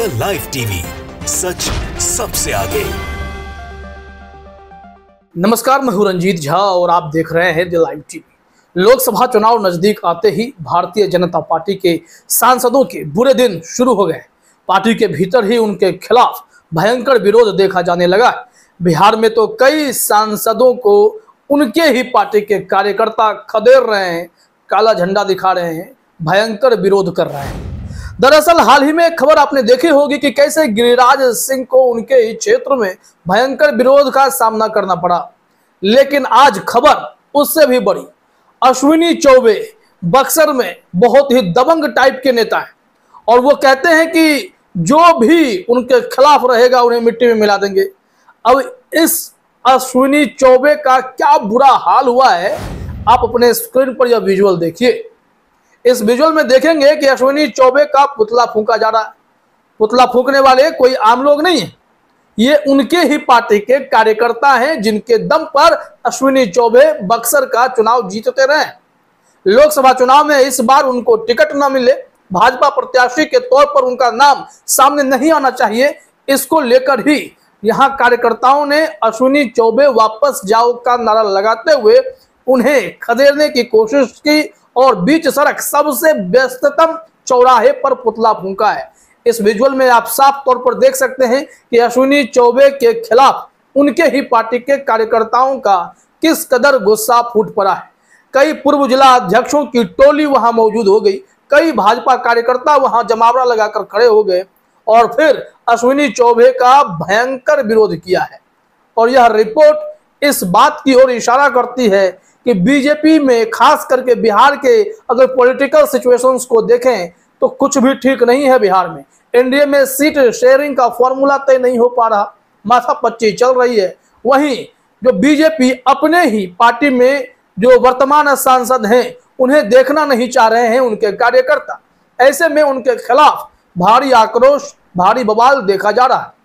The live TV, सच सबसे आगे। नमस्कार, मैं हूं रंजीत झा और आप देख रहे हैं द लाइव टीवी। लोकसभा चुनाव नजदीक आते ही भारतीय जनता पार्टी के सांसदों के बुरे दिन शुरू हो गए। पार्टी के भीतर ही उनके खिलाफ भयंकर विरोध देखा जाने लगा। बिहार में तो कई सांसदों को उनके ही पार्टी के कार्यकर्ता खदेड़ रहे हैं, काला झंडा दिखा रहे हैं, भयंकर विरोध कर रहे हैं। दरअसल हाल ही में एक खबर आपने देखी होगी कि कैसे गिरिराज सिंह को उनके ही क्षेत्र में भयंकर विरोध का सामना करना पड़ा। लेकिन आज खबर उससे भी बड़ी। अश्विनी चौबे बक्सर में बहुत ही दबंग टाइप के नेता हैं और वो कहते हैं कि जो भी उनके खिलाफ रहेगा उन्हें मिट्टी में मिला देंगे। अब इस अश्विनी चौबे का क्या बुरा हाल हुआ है, आप अपने स्क्रीन पर यह विजुअल देखिए। इस विजुअल में देखेंगे कि अश्विनी चौबे का पुतला फूंका जा रहा है। पुतला फूंकने वाले कोई आम लोग नहीं है, ये उनके ही पार्टी के कार्यकर्ता हैं जिनके दम पर अश्विनी चौबे बक्सर का चुनाव जीतते रहे। लोकसभा चुनाव में इस बार उनको टिकट न मिले, भाजपा प्रत्याशी के तौर पर उनका नाम सामने नहीं आना चाहिए, इसको लेकर ही यहां कार्यकर्ताओं ने अश्विनी चौबे वापस जाओ का नारा लगाते हुए उन्हें खदेड़ने की कोशिश की और बीच सड़क सबसे व्यस्ततम चौराहे पर पुतला फूंका है। इस विजुअल में आप साफ तौर पर देख सकते हैं कि अश्विनी चौबे के खिलाफ उनके ही पार्टी के कार्यकर्ताओं का किस कदर गुस्सा फूट पड़ा है। कई पूर्व जिला अध्यक्षों की टोली वहां मौजूद हो गई, कई भाजपा कार्यकर्ता वहां जमावड़ा लगाकर खड़े हो गए और फिर अश्विनी चौबे का भयंकर विरोध किया है। और यह रिपोर्ट इस बात की ओर इशारा करती है कि बीजेपी में खास करके बिहार के अगर पॉलिटिकल सिचुएशंस को देखें तो कुछ भी ठीक नहीं है। बिहार में एनडीए में सीट शेयरिंग का फॉर्मूला तय नहीं हो पा रहा, माथापच्ची चल रही है। वहीं जो बीजेपी अपने ही पार्टी में जो वर्तमान सांसद हैं उन्हें देखना नहीं चाह रहे हैं उनके कार्यकर्ता। ऐसे में उनके खिलाफ भारी आक्रोश, भारी बवाल देखा जा रहा है।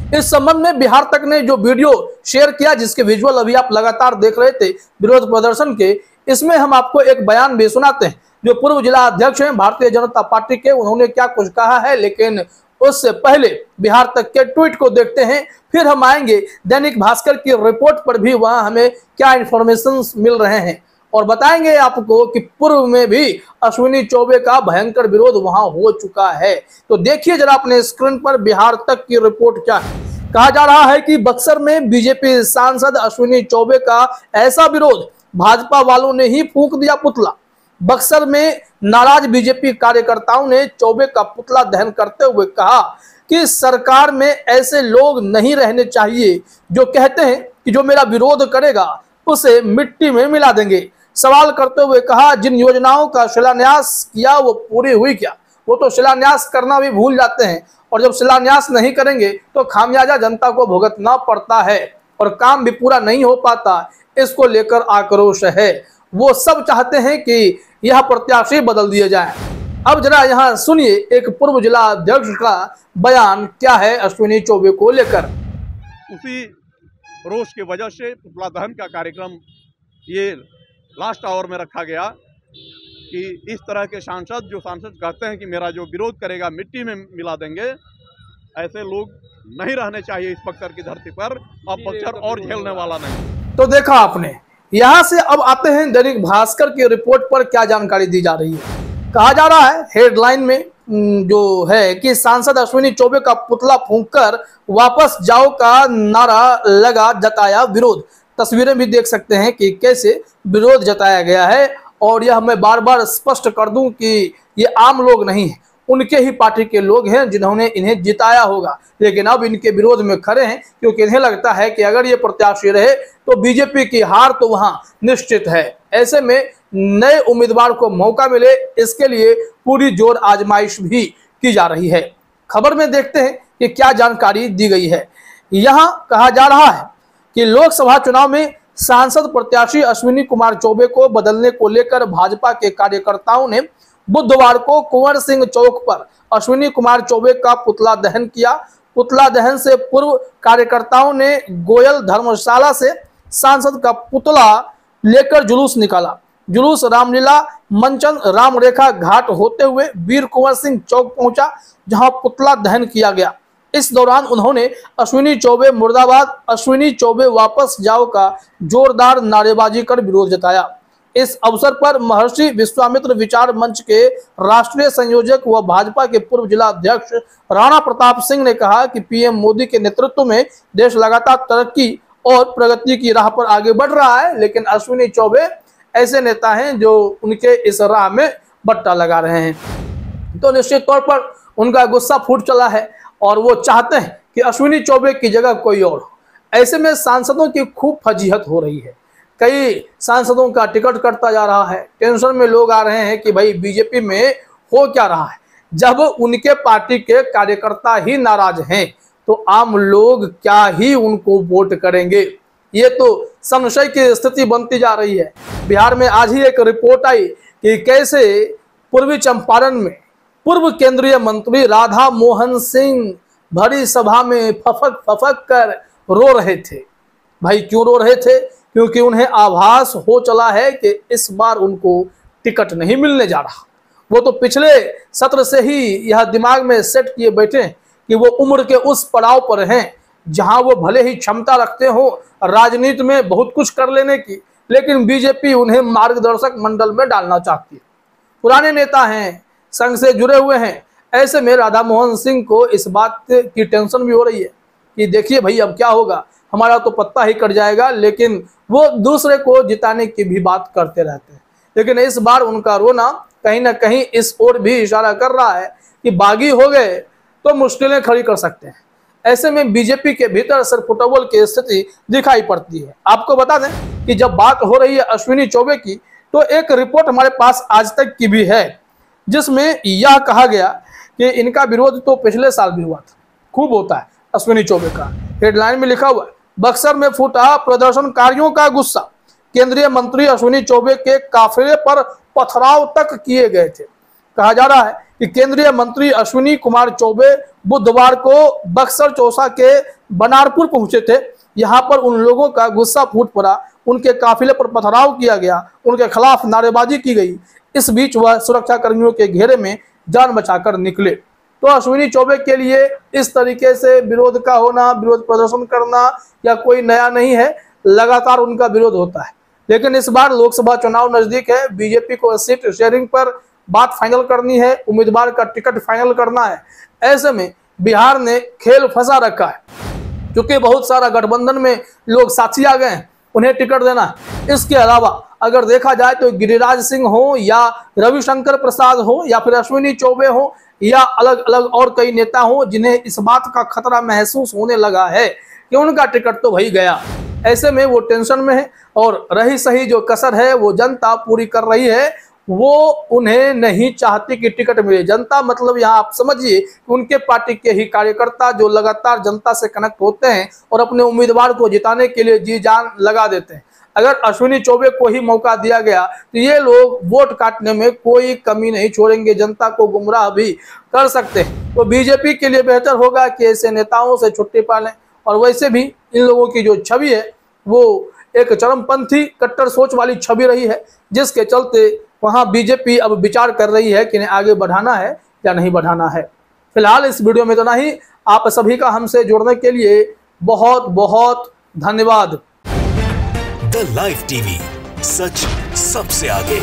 इस संबंध में बिहार तक ने जो वीडियो शेयर किया, जिसके विजुअल अभी आप लगातार देख रहे थे विरोध प्रदर्शन के, इसमें हम आपको एक बयान भी सुनाते हैं जो पूर्व जिला अध्यक्ष हैं भारतीय जनता पार्टी के, उन्होंने क्या कुछ कहा है। लेकिन उससे पहले बिहार तक के ट्वीट को देखते हैं, फिर हम आएंगे दैनिक भास्कर की रिपोर्ट पर भी वहां हमें क्या इंफॉर्मेशन मिल रहे हैं और बताएंगे आपको कि पूर्व में भी अश्विनी चौबे का भयंकर विरोध वहां हो चुका है। तो देखिए जरा अपने स्क्रीन पर बिहार तक की रिपोर्ट क्या है। कहा जा रहा है कि बक्सर में बीजेपी सांसद अश्विनी चौबे का ऐसा विरोध, भाजपा वालों ने ही फूंक दिया पुतला। बक्सर में नाराज बीजेपी कार्यकर्ताओं ने चौबे का पुतला दहन करते हुए कहा कि सरकार में ऐसे लोग नहीं रहने चाहिए जो कहते हैं कि जो मेरा विरोध करेगा उसे मिट्टी में मिला देंगे। सवाल करते हुए कहा, जिन योजनाओं का शिलान्यास किया वो पूरी हुई क्या? वो तो शिलान्यास करना भी भूल जाते हैं और जब शिलान्यास नहीं करेंगे तो खामियाजा जनता को भुगतना पड़ता है और काम भी पूरा नहीं हो पाता। इसको लेकर आक्रोश है। वो सब चाहते हैं कि यह प्रत्याशी बदल दिए जाए। अब जरा यहाँ सुनिए एक पूर्व जिला अध्यक्ष का बयान क्या है अश्विनी चौबे को लेकर। उसी रोष की वजह से पुतला दहन का कार्यक्रम ये लास्ट आवर में रखा गया कि इस तरह के सांसद कहते हैं कि मेरा जो विरोध करेगा मिट्टी में मिला देंगे, ऐसे लोग नहीं रहने चाहिए इस बक्सर की धरती पर। अब बक्सर और झेलने वाला नहीं। तो देखा आपने। यहां से अब आते हैं दैनिक भास्कर की रिपोर्ट पर क्या जानकारी दी जा रही है। कहा जा रहा है हेडलाइन में जो है कि सांसद अश्विनी चौबे का पुतला फूंककर वापस जाओ का नारा लगा, जताया विरोध। तस्वीरें भी देख सकते हैं कि कैसे विरोध जताया गया है। और यह मैं बार बार स्पष्ट कर दूं कि ये आम लोग नहीं हैं, उनके ही पार्टी के लोग हैं जिन्होंने इन्हें जिताया होगा, लेकिन अब इनके विरोध में खड़े हैं क्योंकि इन्हें लगता है कि अगर ये प्रत्याशी रहे तो बीजेपी की हार तो वहां निश्चित है। ऐसे में नए उम्मीदवार को मौका मिले, इसके लिए पूरी जोर आजमाइश भी की जा रही है। खबर में देखते हैं कि क्या जानकारी दी गई है। यहाँ कहा जा रहा है कि लोकसभा चुनाव में सांसद प्रत्याशी अश्विनी कुमार चौबे को बदलने को लेकर भाजपा के कार्यकर्ताओं ने बुधवार को कुंवर सिंह चौक पर अश्विनी कुमार चौबे का पुतला दहन किया। पुतला दहन से पूर्व कार्यकर्ताओं ने गोयल धर्मशाला से सांसद का पुतला लेकर जुलूस निकाला। जुलूस रामलीला मंचन रामरेखा घाट होते हुए वीर कुंवर सिंह चौक पहुंचा, जहां पुतला दहन किया गया। इस दौरान उन्होंने अश्विनी चौबे मुर्दाबाद, अश्विनी चौबे वापस जाओ का जोरदार नारेबाजी कर विरोध जताया। इस अवसर पर महर्षि विश्वामित्र विचार मंच के राष्ट्रीय संयोजक व भाजपा के पूर्व जिला अध्यक्ष राणा प्रताप सिंह ने कहा कि पीएम मोदी के नेतृत्व में देश लगातार तरक्की और प्रगति की राह पर आगे बढ़ रहा है, लेकिन अश्विनी चौबे ऐसे नेता हैं जो उनके इस राह में बट्टा लगा रहे हैं। तो निश्चित तौर पर उनका गुस्सा फूट चला है और वो चाहते हैं कि अश्विनी चौबे की जगह कोई और हो। ऐसे में सांसदों की खूब फजीहत हो रही है। कई सांसदों का टिकट कटता जा रहा है। टेंशन में लोग आ रहे हैं कि भाई बीजेपी में हो क्या रहा है। जब उनके पार्टी के कार्यकर्ता ही नाराज हैं तो आम लोग क्या ही उनको वोट करेंगे। ये तो संशय की स्थिति बनती जा रही है। बिहार में आज ही एक रिपोर्ट आई कि कैसे पूर्वी चंपारण में पूर्व केंद्रीय मंत्री राधा मोहन सिंह भरी सभा में फफक फफक कर रो रहे थे। भाई क्यों रो रहे थे? क्योंकि उन्हें आभास हो चला है कि इस बार उनको टिकट नहीं मिलने जा रहा। वो तो पिछले सत्र से ही यह दिमाग में सेट किए बैठे हैं कि वो उम्र के उस पड़ाव पर हैं जहां वो भले ही क्षमता रखते हो राजनीति में बहुत कुछ कर लेने की, लेकिन बीजेपी उन्हें मार्गदर्शक मंडल में डालना चाहती है। पुराने नेता हैं, संघ से जुड़े हुए हैं। ऐसे में राधा मोहन सिंह को इस बात की टेंशन भी हो रही है कि देखिए भाई अब क्या होगा, हमारा तो पत्ता ही कट जाएगा। लेकिन वो दूसरे को जिताने की भी बात करते रहते हैं। लेकिन इस बार उनका रोना कहीं ना कहीं इस ओर भी इशारा कर रहा है कि बागी हो गए तो मुश्किलें खड़ी कर सकते हैं। ऐसे में बीजेपी के भीतर सरपुटबल की स्थिति दिखाई पड़ती है। आपको बता दें कि जब बात हो रही है अश्विनी चौबे की, तो एक रिपोर्ट हमारे पास आज तक की भी है जिसमें यह कहा गया कि इनका विरोध तो पिछले साल भी हुआ था, खूब होता है अश्विनी चौबे का। हेडलाइन में लिखा हुआ है, बक्सर में फूटा प्रदर्शनकारियों का गुस्सा, केंद्रीय मंत्री अश्विनी चौबे के काफिले पर पथराव तक किए गए थे। कहा जा रहा है कि केंद्रीय मंत्री अश्विनी कुमार चौबे बुधवार को बक्सर चौसा के बनारपुर पहुंचे थे। यहां पर उन लोगों का गुस्सा फूट पड़ा, उनके काफिले पर पथराव किया गया, उनके खिलाफ नारेबाजी की गई। इस बीच वह सुरक्षा कर्मियों के घेरे में जान बचाकर निकले। तो अश्विनी चौबे के लिए इस तरीके से विरोध का होना, विरोध प्रदर्शन करना या कोई नया नहीं है, लगातार उनका विरोध होता है। लेकिन इस बार लोकसभा चुनाव नजदीक है, बीजेपी को सीट शेयरिंग पर बात फाइनल करनी है, उम्मीदवार का टिकट फाइनल करना है। ऐसे में बिहार ने खेल फंसा रखा है, क्योंकि बहुत सारा गठबंधन में लोग साथी आ गए हैं, उन्हें टिकट देना है। इसके अलावा अगर देखा जाए तो गिरिराज सिंह हो या रविशंकर प्रसाद हो या फिर अश्विनी चौबे हो या अलग अलग और कई नेता हो जिन्हें इस बात का खतरा महसूस होने लगा है कि उनका टिकट तो वही गया। ऐसे में वो टेंशन में है और रही सही जो कसर है वो जनता पूरी कर रही है। वो उन्हें नहीं चाहती कि टिकट मिले। जनता मतलब यहाँ आप समझिए कि उनके पार्टी के ही कार्यकर्ता जो लगातार जनता से कनेक्ट होते हैं और अपने उम्मीदवार को जिताने के लिए जी जान लगा देते हैं। अगर अश्विनी चौबे को ही मौका दिया गया तो ये लोग वोट काटने में कोई कमी नहीं छोड़ेंगे, जनता को गुमराह भी कर सकते हैं। तो बीजेपी के लिए बेहतर होगा कि ऐसे नेताओं से छुट्टी पा लें। और वैसे भी इन लोगों की जो छवि है वो एक चरमपंथी कट्टर सोच वाली छवि रही है, जिसके चलते वहां बीजेपी अब विचार कर रही है कि इन्हें आगे बढ़ाना है या नहीं बढ़ाना है। फिलहाल इस वीडियो में तो नहीं। आप सभी का हमसे जुड़ने के लिए बहुत बहुत धन्यवाद। द लाइव टीवी, सच सबसे आगे।